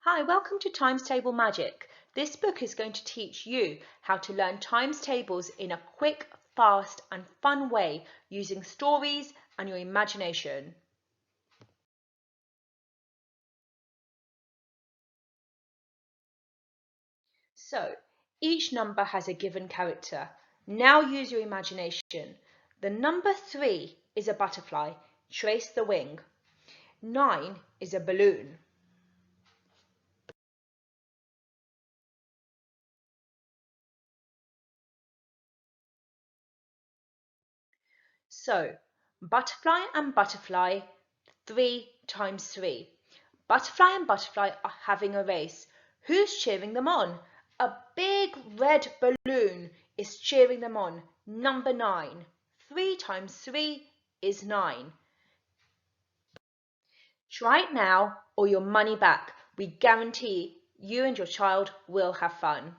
Hi, welcome to Times Table Magic. This book is going to teach you how to learn times tables in a quick, fast and fun way using stories and your imagination. So, each number has a given character. Now use your imagination. The number 3 is a butterfly. Trace the wing. 9 is a balloon. So, butterfly and butterfly, 3 times 3. Butterfly and butterfly are having a race. Who's cheering them on? A big red balloon is cheering them on. Number 9. 3 times 3 is 9. Try it now or your money back. We guarantee you and your child will have fun.